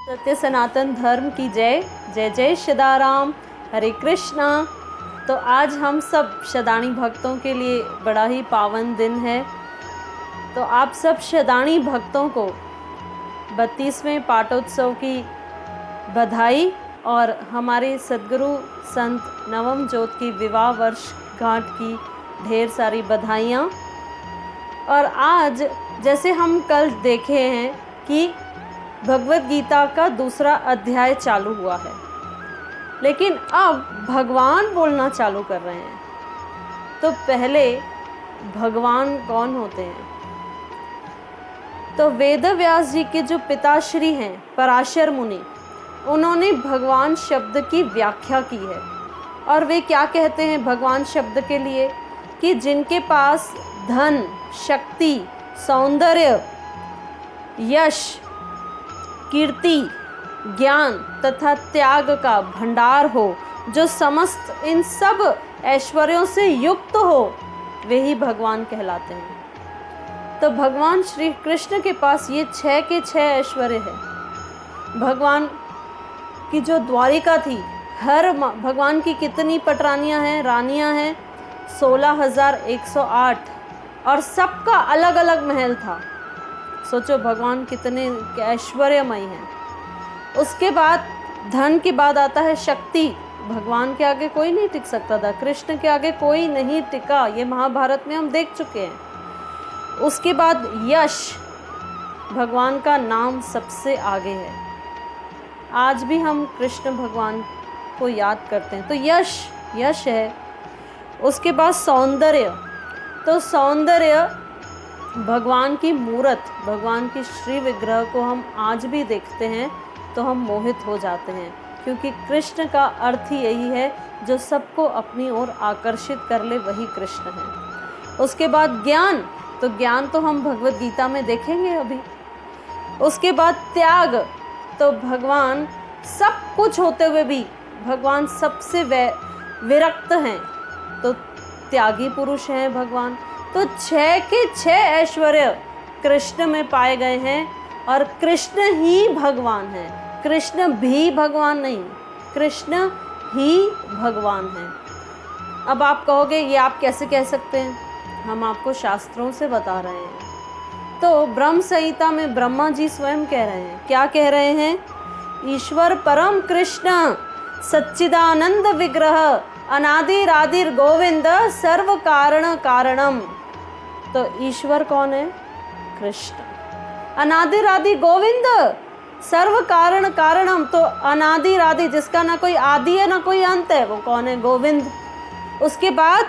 सत्य सनातन धर्म की जय। जय जय शदाराम, हरे कृष्णा। तो आज हम सब शदानी भक्तों के लिए बड़ा ही पावन दिन है। तो आप सब शदानी भक्तों को 32वें पाठोत्सव की बधाई और हमारे सद्गुरु संत नवम ज्योत की विवाह वर्षगांठ की ढेर सारी बधाइयाँ। और आज जैसे हम कल देखे हैं कि भगवत गीता का दूसरा अध्याय चालू हुआ है, लेकिन अब भगवान बोलना चालू कर रहे हैं। तो पहले भगवान कौन होते हैं? तो वेद व्यास जी के जो पिताश्री हैं पराशर मुनि, उन्होंने भगवान शब्द की व्याख्या की है। और वे क्या कहते हैं भगवान शब्द के लिए? कि जिनके पास धन, शक्ति, सौंदर्य, यश, कीर्ति, ज्ञान तथा त्याग का भंडार हो, जो समस्त इन सब ऐश्वर्यों से युक्त हो, वे ही भगवान कहलाते हैं। तो भगवान श्री कृष्ण के पास ये 6 के 6 ऐश्वर्य है। भगवान की जो द्वारिका थी, हर भगवान की कितनी पटरानियां हैं, रानियां हैं? 16,108, और सबका अलग अलग महल था। सोचो भगवान कितने ऐश्वर्यमयी हैं। उसके बाद धन के बाद आता है शक्ति। भगवान के आगे कोई नहीं टिक सकता था, कृष्ण के आगे कोई नहीं टिका, ये महाभारत में हम देख चुके हैं। उसके बाद यश, भगवान का नाम सबसे आगे है। आज भी हम कृष्ण भगवान को याद करते हैं, तो यश है। उसके बाद सौंदर्य, तो सौंदर्य भगवान की मूरत, भगवान की श्री विग्रह को हम आज भी देखते हैं तो हम मोहित हो जाते हैं, क्योंकि कृष्ण का अर्थ ही यही है, जो सबको अपनी ओर आकर्षित कर ले, वही कृष्ण है। उसके बाद ज्ञान, तो ज्ञान तो हम भगवत गीता में देखेंगे अभी। उसके बाद त्याग, तो भगवान सब कुछ होते हुए भी भगवान सबसे विरक्त हैं, तो त्यागी पुरुष हैं भगवान। तो 6 के 6 ऐश्वर्य कृष्ण में पाए गए हैं, और कृष्ण ही भगवान है। कृष्ण भी भगवान नहीं, कृष्ण ही भगवान है। अब आप कहोगे ये आप कैसे कह सकते हैं? हम आपको शास्त्रों से बता रहे हैं। तो ब्रह्म संहिता में ब्रह्मा जी स्वयं कह रहे हैं, क्या कह रहे हैं? ईश्वर परम कृष्ण सच्चिदानंद विग्रह अनादिरादिर गोविंद सर्व कारण कारणम। तो ईश्वर कौन है? कृष्ण। अनादिरादि गोविंद सर्व कारण कारणम, तो अनादिरादि जिसका ना कोई आदि है ना कोई अंत है, वो कौन है? गोविंद। उसके बाद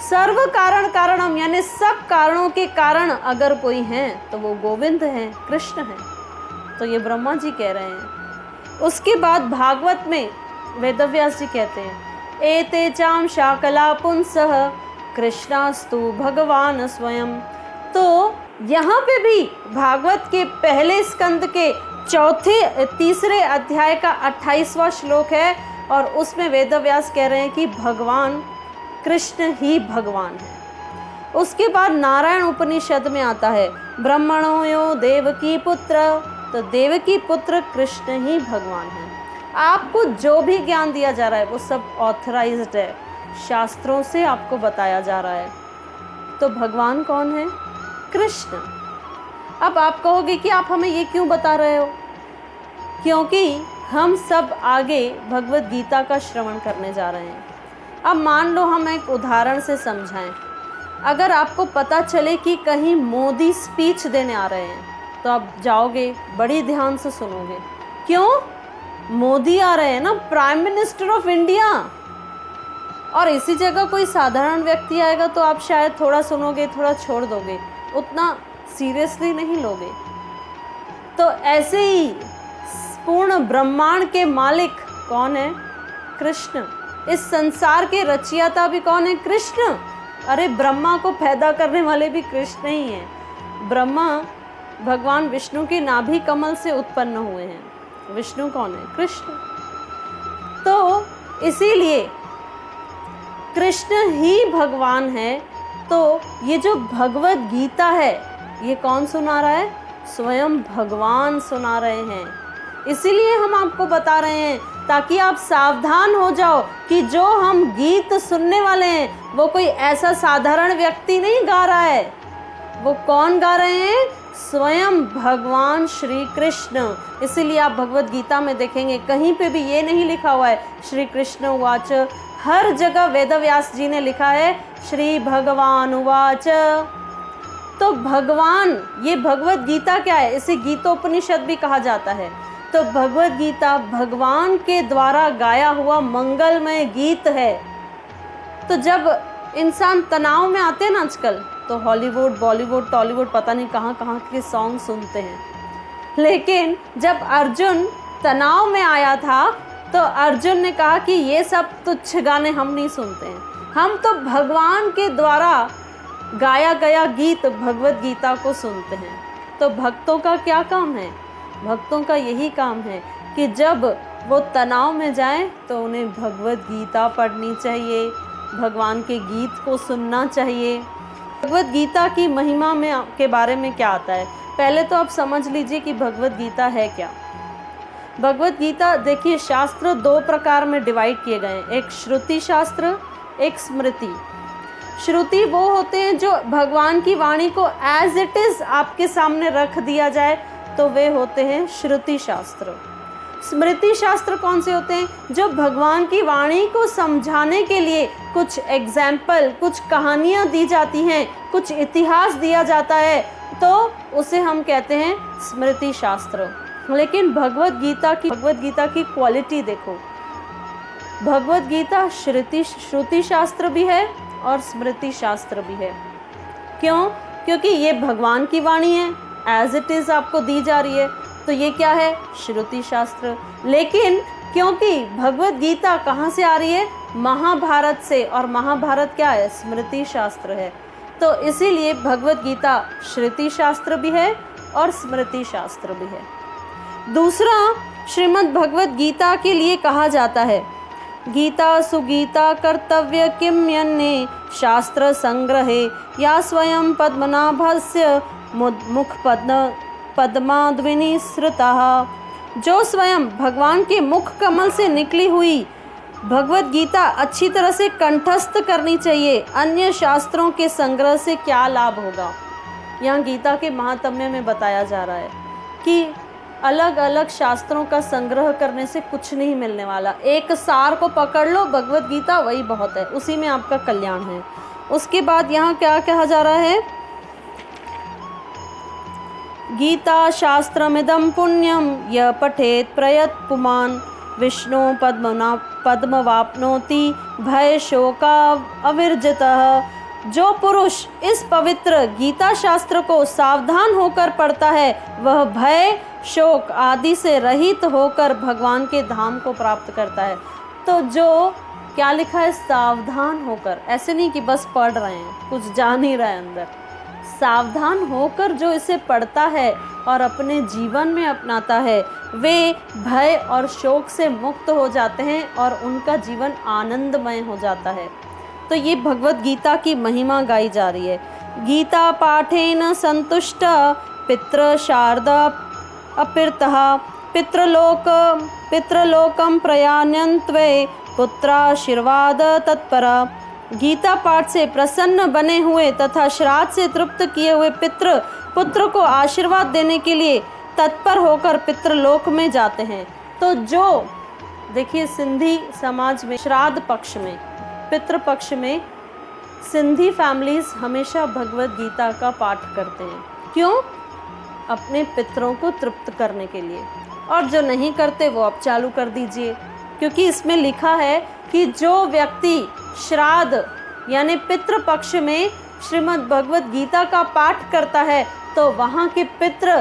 सर्व कारण कारणम, यानी सब कारणों के कारण अगर कोई है तो वो गोविंद है, कृष्ण है। तो ये ब्रह्मा जी कह रहे हैं। उसके बाद भागवत में वेदव्यास जी कहते हैं, एते चाम शाकला पुंसः कृष्णास्तु भगवान स्वयं। तो यहाँ पे भी भागवत के पहले स्कंद के तीसरे अध्याय का 28वां श्लोक है, और उसमें वेदव्यास कह रहे हैं कि भगवान कृष्ण ही भगवान है। उसके बाद नारायण उपनिषद में आता है ब्रह्मणो यो देवकी पुत्र, तो देवकी पुत्र कृष्ण ही भगवान है। आपको जो भी ज्ञान दिया जा रहा है वो सब ऑथराइज्ड है, शास्त्रों से आपको बताया जा रहा है। तो भगवान कौन है? कृष्ण। अब आप कहोगे कि आप हमें ये क्यों बता रहे हो? क्योंकि हम सब आगे भगवत गीता का श्रवण करने जा रहे हैं। अब मान लो हम एक उदाहरण से समझाएं। अगर आपको पता चले कि कहीं मोदी स्पीच देने आ रहे हैं, तो आप जाओगे, बड़ी ध्यान से सुनोगे। क्यों? मोदी आ रहे हैं ना, प्राइम मिनिस्टर ऑफ इंडिया। और इसी जगह कोई साधारण व्यक्ति आएगा तो आप शायद थोड़ा सुनोगे, थोड़ा छोड़ दोगे, उतना सीरियसली नहीं लोगे। तो ऐसे ही पूर्ण ब्रह्मांड के मालिक कौन है? कृष्ण। इस संसार के रचयिता भी कौन है? कृष्ण। अरे ब्रह्मा को पैदा करने वाले भी कृष्ण ही हैं। ब्रह्मा भगवान विष्णु के नाभि कमल से उत्पन्न हुए हैं। विष्णु कौन है? कृष्ण। तो इसीलिए कृष्ण ही भगवान है। तो ये जो भगवत गीता है, ये कौन सुना रहा है? स्वयं भगवान सुना रहे हैं। इसीलिए हम आपको बता रहे हैं, ताकि आप सावधान हो जाओ कि जो हम गीत सुनने वाले हैं वो कोई ऐसा साधारण व्यक्ति नहीं गा रहा है। वो कौन गा रहे हैं? स्वयं भगवान श्री कृष्ण। इसीलिए आप भगवत गीता में देखेंगे कहीं पे भी ये नहीं लिखा हुआ है श्री कृष्ण उवाच, हर जगह वेदव्यास जी ने लिखा है श्री भगवान उवाच। तो भगवान, ये भगवत गीता क्या है? इसे गीतोपनिषद भी कहा जाता है। तो भगवत गीता भगवान के द्वारा गाया हुआ मंगलमय गीत है। तो जब इंसान तनाव में आते हैं ना आजकल, तो हॉलीवुड, बॉलीवुड, टॉलीवुड, पता नहीं कहाँ कहाँ के सॉन्ग सुनते हैं। लेकिन जब अर्जुन तनाव में आया था तो अर्जुन ने कहा कि ये सब तुच्छ गाने हम नहीं सुनते हैं, हम तो भगवान के द्वारा गाया गया गीत भगवत गीता को सुनते हैं। तो भक्तों का क्या काम है? भक्तों का यही काम है कि जब वो तनाव में जाएं तो उन्हें भगवत गीता पढ़नी चाहिए, भगवान के गीत को सुनना चाहिए। भगवत गीता की महिमा में के बारे में क्या आता है, पहले तो आप समझ लीजिए कि भगवत गीता है क्या। भगवत गीता देखिए, शास्त्र दो प्रकार में डिवाइड किए गए हैं, एक श्रुति शास्त्र, एक स्मृति। श्रुति वो होते हैं जो भगवान की वाणी को एज इट इज़ आपके सामने रख दिया जाए, तो वे होते हैं श्रुति शास्त्र। स्मृति शास्त्र कौन से होते हैं? जो भगवान की वाणी को समझाने के लिए कुछ एग्जाम्पल, कुछ कहानियाँ दी जाती हैं, कुछ इतिहास दिया जाता है, तो उसे हम कहते हैं स्मृति शास्त्र। लेकिन भगवत गीता की क्वालिटी देखो, भगवत गीता श्रुति शास्त्र भी है और स्मृति शास्त्र भी है। क्यों? क्योंकि ये भगवान की वाणी है, एज इट इज़ आपको दी जा रही है, तो ये क्या है? श्रुति शास्त्र। लेकिन क्योंकि भगवत गीता कहाँ से आ रही है? महाभारत से, और महाभारत क्या है? स्मृति शास्त्र है। तो इसीलिए भगवत गीता श्रुति शास्त्र भी है और स्मृति शास्त्र भी है। दूसरा, श्रीमद् भगवत गीता के लिए कहा जाता है गीता सुगीता कर्तव्य किम यन्ने शास्त्र संग्रहे या स्वयं पद्मनाभस्य मुख पद्माद्विनी श्रुता। जो स्वयं भगवान के मुख कमल से निकली हुई भगवत गीता अच्छी तरह से कंठस्थ करनी चाहिए, अन्य शास्त्रों के संग्रह से क्या लाभ होगा। यहाँ गीता के महात्म्य में बताया जा रहा है कि अलग अलग शास्त्रों का संग्रह करने से कुछ नहीं मिलने वाला, एक सार को पकड़ लो, भगवत गीता वही बहुत है, उसी में आपका कल्याण है। उसके बाद यहाँ क्या कहा जा रहा है? गीता शास्त्रमिदं पुण्यम य पठेत प्रयत पुमान विष्णु पद्मवाप्नोति भय शोका अविर्जितः। जो पुरुष इस पवित्र गीता शास्त्र को सावधान होकर पढ़ता है वह भय शोक आदि से रहित होकर भगवान के धाम को प्राप्त करता है। तो जो क्या लिखा है? सावधान होकर, ऐसे नहीं कि बस पढ़ रहे हैं, कुछ जा नहीं रहा है अंदर। सावधान होकर जो इसे पढ़ता है और अपने जीवन में अपनाता है, वे भय और शोक से मुक्त हो जाते हैं और उनका जीवन आनंदमय हो जाता है। तो ये भगवत गीता की महिमा गाई जा रही है। गीता पाठेन संतुष्ट पितृ शारदा अपिर्तः पितृलोकम प्रयान्यन्त्वे पुत्राशीर्वाद तत्परा। गीता पाठ से प्रसन्न बने हुए तथा श्राद्ध से तृप्त किए हुए पितृ पुत्र को आशीर्वाद देने के लिए तत्पर होकर पितृलोक में जाते हैं। तो जो देखिए, सिंधी समाज में श्राद्ध पक्ष में, पितृ पक्ष में सिंधी फैमिलीज हमेशा भगवत गीता का पाठ करते हैं। क्यों? अपने पितरों को तृप्त करने के लिए। और जो नहीं करते वो अब चालू कर दीजिए, क्योंकि इसमें लिखा है कि जो व्यक्ति श्राद्ध यानी पितृ पक्ष में श्रीमद् भगवत गीता का पाठ करता है तो वहाँ के पितृ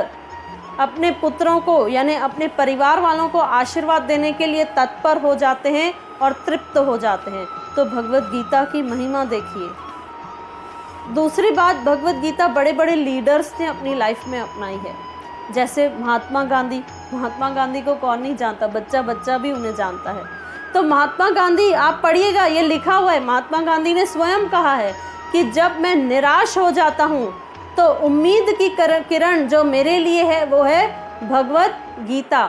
अपने पुत्रों को यानी अपने परिवार वालों को आशीर्वाद देने के लिए तत्पर हो जाते हैं और तृप्त हो जाते हैं। तो भगवत गीता की महिमा देखिए। दूसरी बात, भगवत गीता बड़े बड़े लीडर्स ने अपनी लाइफ में अपनाई है, जैसे महात्मा गांधी। महात्मा गांधी को कौन नहीं जानता, बच्चा बच्चा भी उन्हें जानता है। तो महात्मा गांधी, आप पढ़िएगा, ये लिखा हुआ है, महात्मा गांधी ने स्वयं कहा है कि जब मैं निराश हो जाता हूँ तो उम्मीद की किरण जो मेरे लिए है वो है भगवत गीता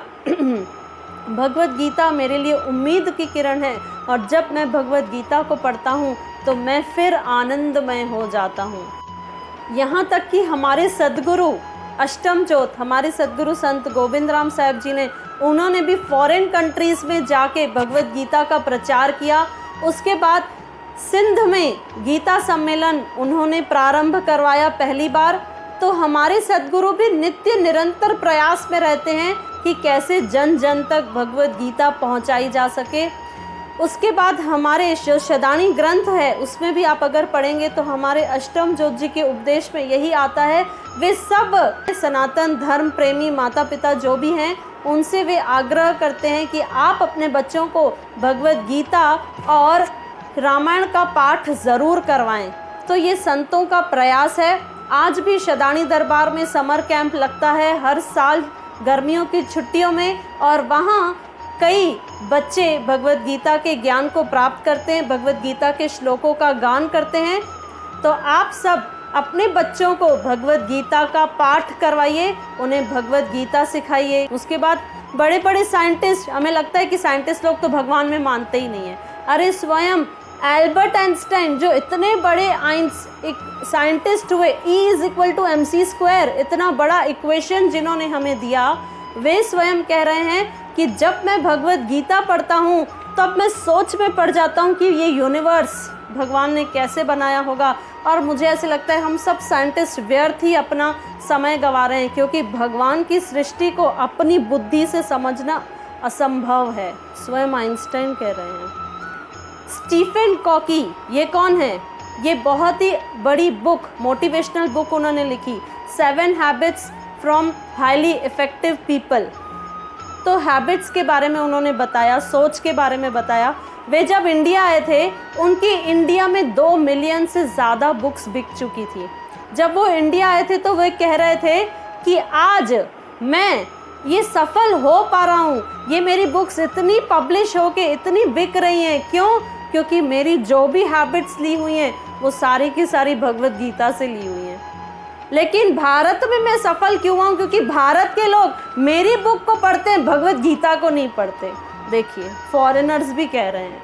भगवत गीता मेरे लिए उम्मीद की किरण है, और जब मैं भगवत गीता को पढ़ता हूँ तो मैं फिर आनंदमय हो जाता हूँ। यहाँ तक कि हमारे सद्गुरु अष्टम ज्योत, हमारे सद्गुरु संत गोविंद राम साहब जी ने, उन्होंने भी फॉरेन कंट्रीज़ में जाके भगवत गीता का प्रचार किया। उसके बाद सिंध में गीता सम्मेलन उन्होंने प्रारंभ करवाया पहली बार। तो हमारे सद्गुरु भी नित्य निरंतर प्रयास में रहते हैं कि कैसे जन जन तक भगवत गीता पहुंचाई जा सके। उसके बाद हमारे जो शदानी ग्रंथ है उसमें भी आप अगर पढ़ेंगे तो हमारे अष्टम ज्योत जी के उपदेश में यही आता है। वे सब सनातन धर्म प्रेमी माता पिता जो भी हैं, उनसे वे आग्रह करते हैं कि आप अपने बच्चों को भगवत गीता और रामायण का पाठ ज़रूर करवाएं। तो ये संतों का प्रयास है। आज भी शदानी दरबार में समर कैंप लगता है हर साल गर्मियों की छुट्टियों में, और वहाँ कई बच्चे भगवत गीता के ज्ञान को प्राप्त करते हैं, भगवत गीता के श्लोकों का गान करते हैं। तो आप सब अपने बच्चों को भगवत गीता का पाठ करवाइए, उन्हें भगवत गीता सिखाइए। उसके बाद बड़े बड़े साइंटिस्ट, हमें लगता है कि साइंटिस्ट लोग तो भगवान में मानते ही नहीं है। अरे स्वयं एल्बर्ट आइंस्टाइन जो इतने बड़े एक साइंटिस्ट हुए, E=mc², इतना बड़ा इक्वेशन जिन्होंने हमें दिया, वे स्वयं कह रहे हैं कि जब मैं भगवत गीता पढ़ता हूँ तब मैं सोच में पड़ जाता हूँ कि ये यूनिवर्स भगवान ने कैसे बनाया होगा। और मुझे ऐसे लगता है हम सब साइंटिस्ट व्यर्थ ही अपना समय गंवा रहे हैं, क्योंकि भगवान की सृष्टि को अपनी बुद्धि से समझना असंभव है, स्वयं आइंस्टाइन कह रहे हैं। स्टीफन कॉकी, ये कौन है? ये बहुत ही बड़ी बुक, मोटिवेशनल बुक उन्होंने लिखी, 7 habits from highly effective people. तो हैबिट्स के बारे में उन्होंने बताया, सोच के बारे में बताया। वे जब इंडिया आए थे, उनकी इंडिया में 2 मिलियन से ज़्यादा बुक्स बिक चुकी थी। जब वो इंडिया आए थे तो वे कह रहे थे कि आज मैं ये सफल हो पा रहा हूँ, ये मेरी बुक्स इतनी पब्लिश हो के इतनी बिक रही हैं। क्यों? क्योंकि मेरी जो भी हैबिट्स ली हुई हैं वो सारी की सारी भगवत गीता से ली हुई हैं। लेकिन भारत में मैं सफल क्यों हुआ? क्योंकि भारत के लोग मेरी बुक को पढ़ते हैं, भगवत गीता को नहीं पढ़ते। देखिए, फॉरेनर्स भी कह रहे हैं।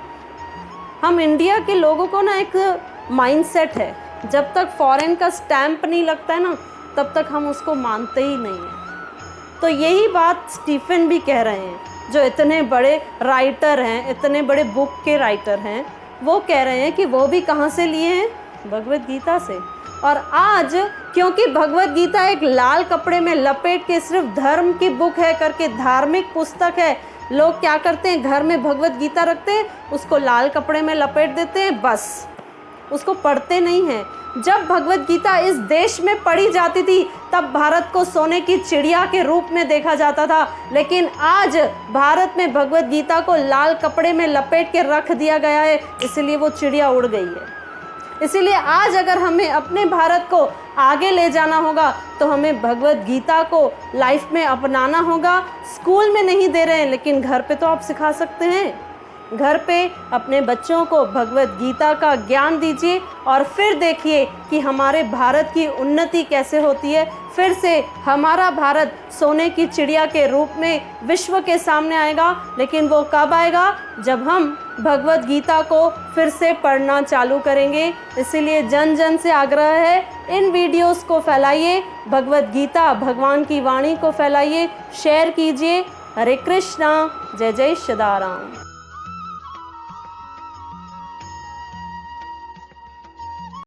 हम इंडिया के लोगों को ना एक माइंडसेट है, जब तक फॉरेन का स्टैंप नहीं लगता है ना, तब तक हम उसको मानते ही नहीं हैं। तो यही बात स्टीफन भी कह रहे हैं, जो इतने बड़े राइटर हैं, इतने बड़े बुक के राइटर हैं। वो कह रहे हैं कि वो भी कहाँ से लिए हैं? भगवत गीता से। और आज क्योंकि भगवत गीता एक लाल कपड़े में लपेट के सिर्फ धर्म की बुक है करके धार्मिक पुस्तक है, लोग क्या करते हैं, घर में भगवत गीता रखते हैं, उसको लाल कपड़े में लपेट देते हैं, बस उसको पढ़ते नहीं हैं। जब भगवत गीता इस देश में पढ़ी जाती थी तब भारत को सोने की चिड़िया के रूप में देखा जाता था, लेकिन आज भारत में भगवत गीता को लाल कपड़े में लपेट के रख दिया गया है, इसलिए वो चिड़िया उड़ गई है। इसीलिए आज अगर हमें अपने भारत को आगे ले जाना होगा तो हमें भगवत गीता को लाइफ में अपनाना होगा। स्कूल में नहीं दे रहे हैं, लेकिन घर पे तो आप सिखा सकते हैं। घर पे अपने बच्चों को भगवत गीता का ज्ञान दीजिए और फिर देखिए कि हमारे भारत की उन्नति कैसे होती है। फिर से हमारा भारत सोने की चिड़िया के रूप में विश्व के सामने आएगा। लेकिन वो कब आएगा? जब हम भगवत गीता को फिर से पढ़ना चालू करेंगे। इसीलिए जन जन से आग्रह है, इन वीडियोस को फैलाइए, भगवत गीता भगवान की वाणी को फैलाइए, शेयर कीजिए। हरे कृष्णा, जय जय सदाराम।